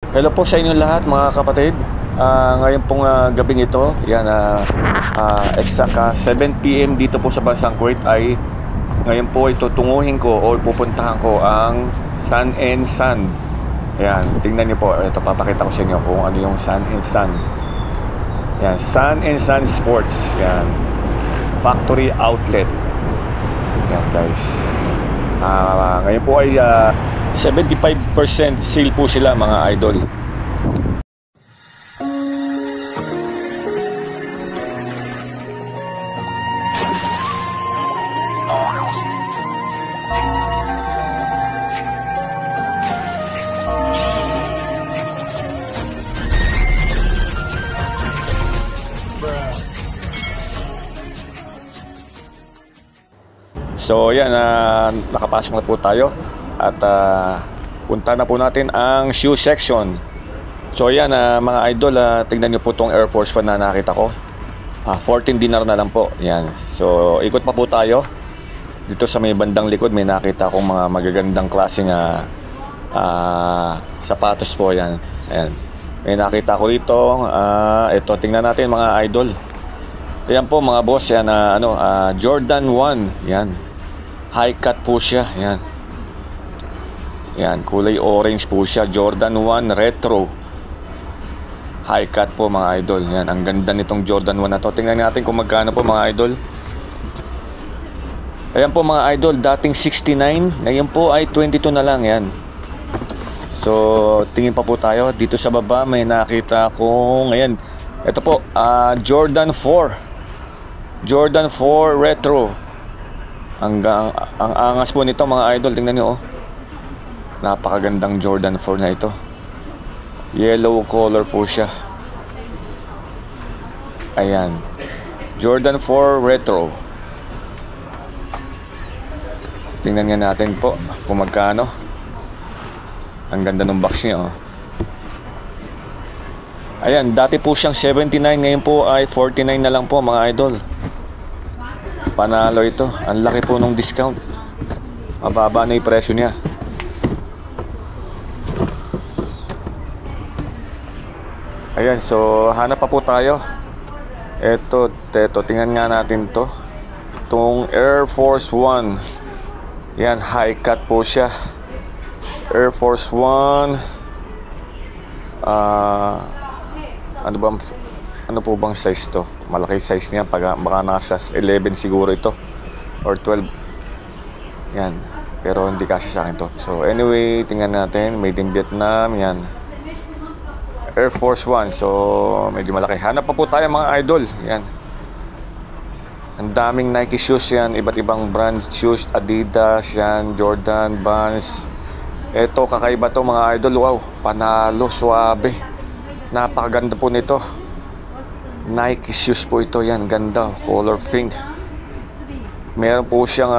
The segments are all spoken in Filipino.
Hello po sa inyo lahat mga kapatid. Ngayon pong gabing ito, yan, exact 7 PM dito po sa bansang Kuwait ay ngayon po ito tunguhin ko o pupuntahan ko ang Sun and Sand. Yan, tingnan niyo po, ito papakita ko sa inyo kung ano yung Sun and Sand. Yan, Sun and Sand Sports. Yan, factory outlet. Yan guys. Ngayon po ay 75% sale po sila mga idol. So yan, nakapasok na po tayo at punta na po natin ang shoe section. So yan mga idol, tignan nyo po tong Air Force One na nakita ko. 14 dinar na lang po. Yan. So ikot pa po tayo. Dito sa may bandang likod may nakita akong mga magagandang klaseng sapatos po yan. Ayan. May nakita ko dito. Ito, tingnan natin mga idol. Ayan po mga boss, yan, Jordan 1. Yan. High cut po siya. Yan. Yan, kulay orange po siya. Jordan 1 Retro. High cut po mga idol. Yan, ang ganda nitong Jordan 1 na to. Tingnan natin kung magkano po mga idol. Ayan po mga idol, dating 69, ngayon po ay 22 na lang. Yan. So, tingin pa po tayo. Dito sa baba may nakita kong, ayan, ito po, Jordan 4. Jordan 4 Retro. Ang angas po nito mga idol. Tingnan nyo, oh. Napakagandang Jordan 4 na ito. Yellow color po siya. Ayan, Jordan 4 Retro. Tingnan nga natin po kung magkano. Ang ganda ng box niya, oh. Ayan, dati po siyang 79, ngayon po ay 49 na lang po mga idol. Panalo ito. Ang laki po ng discount. Mababa na yung presyo niya. Ayan, so hanap pa po tayo. Ito, tingnan nga natin to. Itong Air Force One. Yan, high cut po siya. Air Force One. Ano po bang size to? Malaki size niya, baka nasa 11 siguro ito or 12. Yan, pero hindi kasi sa akin to. So anyway, tingnan natin. Made in Vietnam. Yan, Air Force One. So medyo malaki. Hanap pa po tayo mga idol. Yan, ang daming Nike shoes yan. Iba't ibang brand shoes. Adidas yan, Jordan, Vans. Ito, kakaiba to mga idol. Wow, panalo, suabe. Napakaganda po nito. Nike shoes po ito. Yan, ganda, color pink. Meron po siyang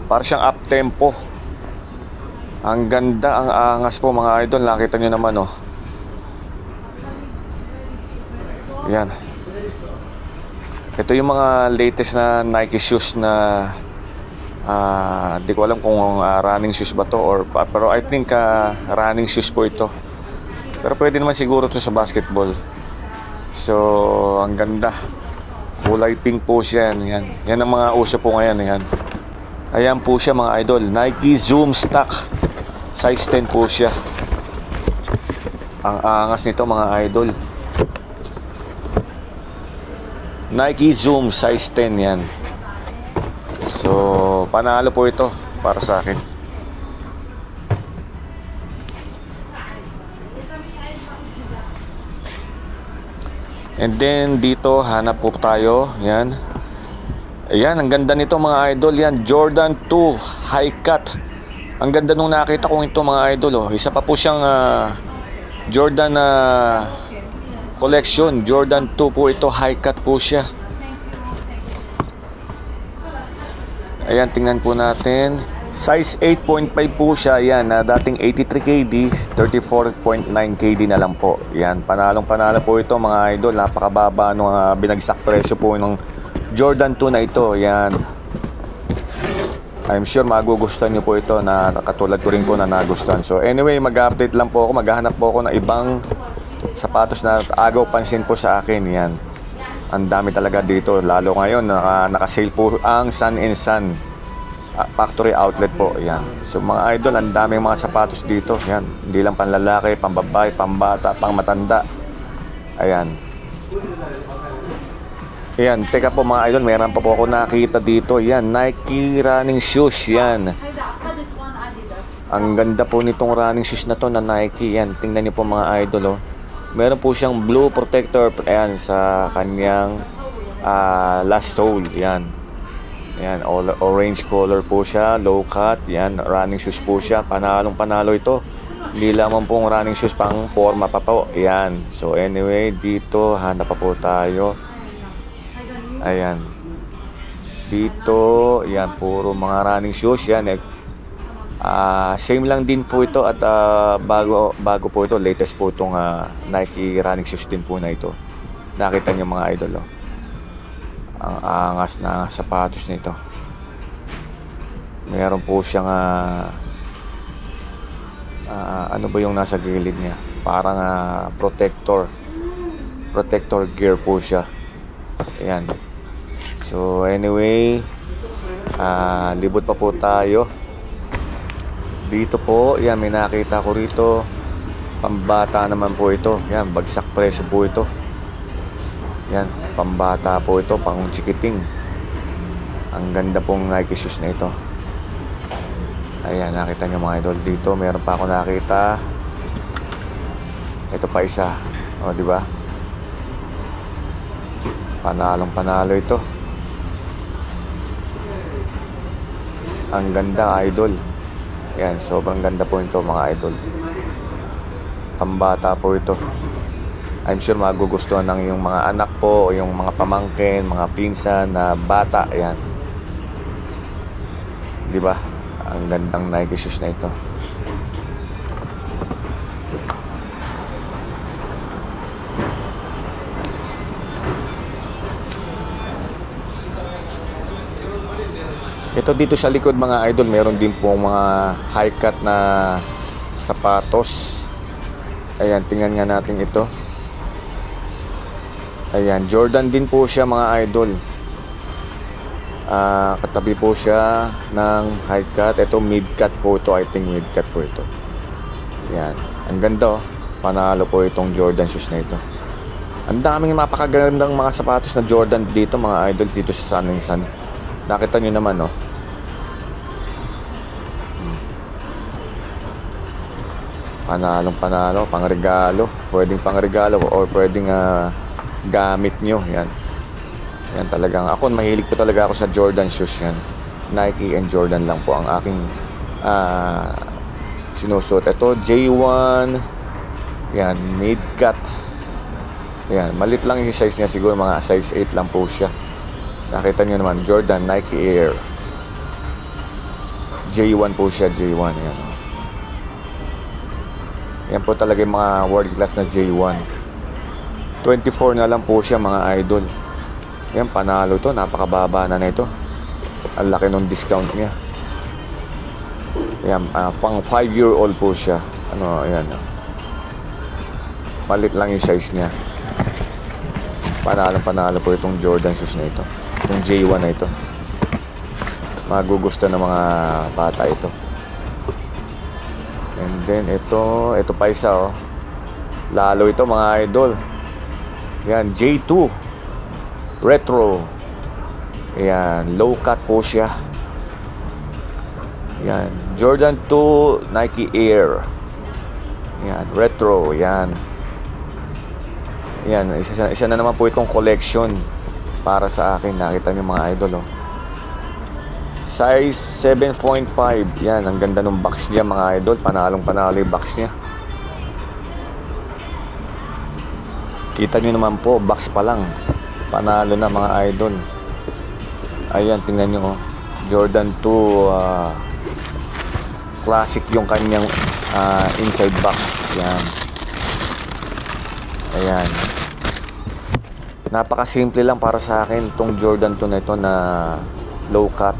parang siyang up tempo. Ang ganda, ang angas po mga idol. Nakita nyo naman, oh. Yan. Ito yung mga latest na Nike shoes na di ko alam kung running shoes ba to or pero I think running shoes po ito. Pero pwede naman siguro to sa basketball. So, ang ganda. Kulay pink po siya. Yan. Yan ang mga uso po ngayon. Yan. Ayan po siya mga idol. Nike Zoom Stock. Size 10 po siya. Ang angas nito mga idol. Nike Zoom size 10 yan. So, panalo po ito para sa akin. And then dito hanap po tayo. Yan. Ayan, ang ganda nito mga idol. Yan, Jordan 2 high cut. Ang ganda nung nakita kong ito mga idol, oh. Isa pa po siyang Jordan collection. Jordan 2 po ito, high cut po siya. Ayan, tingnan po natin. Size 8.5 po siya. Yan, dating 83 KD, 34.9 KD na lang po. Yan, panalong panalo po ito mga idol. Napakababa nung binagsak presyo po ng Jordan 2 na ito. Yan. I'm sure magugustuhan nyo po ito, na katulad ko rin po na nagustuhan. So anyway, mag-update lang po ako. Maghahanap po ako ng ibang sapatos na agaw pansin po sa akin. Yan, ang dami talaga dito. Lalo ngayon, naka-sale po ang Sun and Sun factory outlet po. Yan. So mga idol, ang daming mga sapatos dito. Yan, hindi lang panlalaki, pambabae, pambata, pang matanda. Ayan. Ayan, teka po mga idol, meron pa po ako nakita dito. Yan, Nike running shoes. Yan, ang ganda po nitong running shoes na to na Nike. Yan, tingnan niyo po mga idol, oh. Meron po siyang blue protector, ayan, sa kanyang last sole. Yan, yan, orange color po siya, low cut. Yan, running shoes po siya. Panalong panalo ito. Hindi lamang pong running shoes, pang forma pa po. Yan, so anyway, dito hanap pa po tayo. Ayan, dito, yan, puro mga running shoes. Yan, same lang din po ito. At bago po ito, latest po itong Nike running shoes din po na ito. Nakita nyo mga idol, oh. Ang angas na sapatos nito. Meron po siyang ano ba yung nasa gilid niya, parang protector gear po siya. Ayan. So anyway, libot pa po tayo. Dito po, yan, may nakita ko rito. Pambata naman po ito. Yan, bagsak presyo po ito. Yan, pambata po ito, pang chikiting. Ang ganda pong Nike shoes na ito. Ayan, nakita nyo mga idol. Dito, meron pa ako nakita. Ito pa isa. O, di ba? Panalong panalo ito. Ang ganda, idol. Yan, sobrang ganda po ito mga idol. Pambata po ito. I'm sure magugustuhan ng yung mga anak po, o yung mga pamangkin, mga pinsan na bata. Yan, di ba? Ang gandang Nike shoes na ito. Ito dito sa likod mga idol, meron din po mga high cut na sapatos. Ayan, tingnan nga natin ito. Ayan, Jordan din po siya mga idol. Katabi po siya ng high cut. Ito mid cut po ito, I think mid cut po ito. Ayan, ang ganda, oh. Panalo po itong Jordan shoes na ito. Ang daming mapakagandang mga sapatos na Jordan dito mga idol, dito sa Sun and Sun. Nakita nyo naman, oh. Panalong panalo, pangregalo. Pwedeng pangregalo or pwedeng gamit nyo. Yan, yan talagang, ako mahilig po talaga ako sa Jordan shoes. Yan, Nike and Jordan lang po ang aking sinusuot. Ito J1. Yan, mid cut. Yan, malit lang yung size niya, siguro mga size 8 lang po siya. Nakita nyo naman, Jordan, Nike Air. J1 po siya, J1. Yan, oh. Yan po talaga yung mga world class na J1. 24 na lang po siya mga idol. Yan, panalo to. Napakababa na ito. Ang laki ng discount niya. Yan, pang 5-year-old po siya. Ano, yan. Malit lang yung size niya. Panalo po itong Jordan shoes na ito. Yung J1 na ito. Magugusto ng mga bata ito. And then ito pa isa, oh. Lalo ito mga idol. Yan, J2 Retro. Yan, low cut po siya. Yan, Jordan 2 Nike Air. Yan, retro. Yan, yan, isa na naman po itong collection para sa akin. Nakita niyo mga idol, oh. Size 7.5. Yan, ang ganda ng box niya mga idol. Panalong panalo yung box niya. Kita nyo naman po, box pa lang panalo na mga idol. Ayan, tingnan nyo, oh. Jordan 2 classic yung kanyang inside box. Yan. Ayan, napakasimple lang para sa akin itong Jordan 2 na ito na low cut.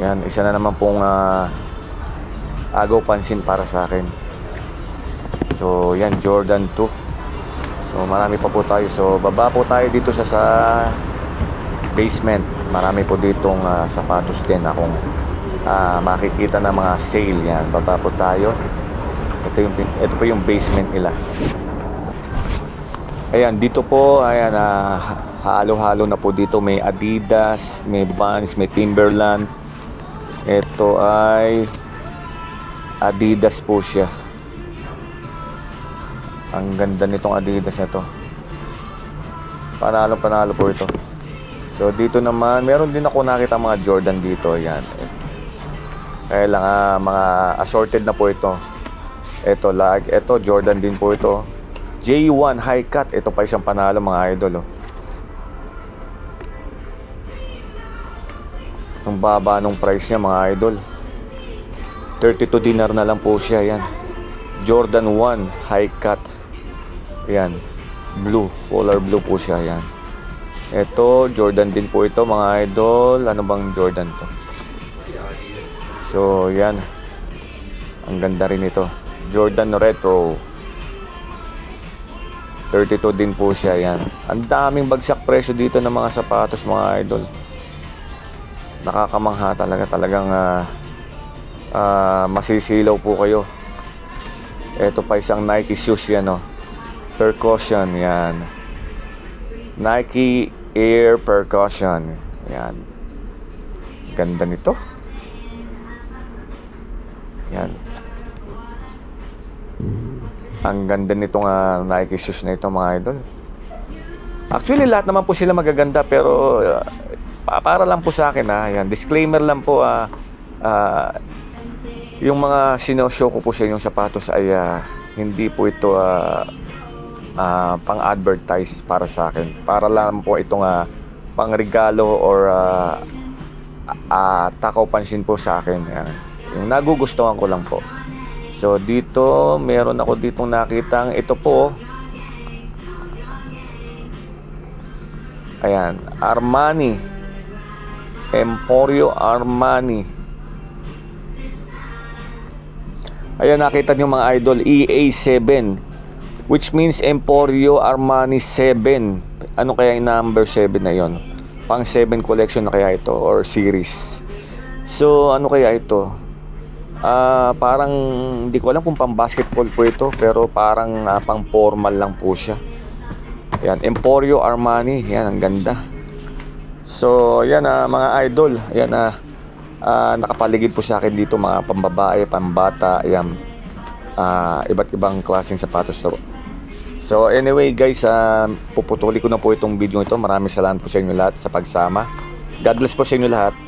Yan, isa na naman pong agaw pansin para sa akin. So yan, Jordan 2. So marami pa po tayo. So baba po tayo dito sa basement. Marami po ditong sapatos din akong makikita na mga sale. Yan, baba po tayo. Ito po yung basement nila. Ayan, dito po, ayan, halo-halo na po dito. May Adidas, may Vans, may Timberland. Ito ay Adidas po siya. Ang ganda nitong Adidas na to. Panalo po ito. So dito naman, meron din ako nakita mga Jordan dito. Ayan. Kaya lang mga assorted na po ito. Ito Jordan din po ito. J1 high cut. Ito pa isang panalo mga idol. Ang baba nung price niya mga idol. 32 dinar na lang po siya. Yan. Jordan 1 high cut. Yan. Blue. Color blue po siya. Yan. Ito Jordan din po ito mga idol. Ano bang Jordan to? So yan. Ang ganda rin ito. Jordan Retro. 32 din po siya. Yan. Ang daming bagsak presyo dito ng mga sapatos mga idol. Nakakamangha talaga. Talagang masisilaw po kayo. Ito pa isang Nike shoes yan. Percussion. Yan. Nike Air Percussion. Yan. Ganda nito. Yan. Ang ganda nitong Nike shoes na ito mga idol. Actually lahat naman po sila magaganda, pero para lang po sa akin yan, disclaimer lang po, yung mga sinoshow ko po sa inyong sapatos ay hindi po ito pang-advertise para sa akin. Para lang po itong pang-regalo or takaw pansin po sa akin. Yan. Yung nagugustuhan ko lang po. So dito, meron ako ditong nakitang ito po. Ayan, Armani. Emporio Armani. Ayan, nakita nyo mga idol, EA7, which means Emporio Armani 7. Ano kaya yung number 7 na yon? Pang 7 collection na kaya ito or series. So ano kaya ito? Parang hindi ko alam kung pang basketball po ito, pero parang pang formal lang po siya. Yan, Emporio Armani. Yan, ang ganda. So yan mga idol. Yan, nakapaligid po sa akin dito mga pambabae, pambata. Yan, iba't ibang klaseng sapatos to. So anyway guys, puputuli ko na po itong video ito. Maraming salamat po sa inyo lahat sa pagsama. God bless po sa inyo lahat.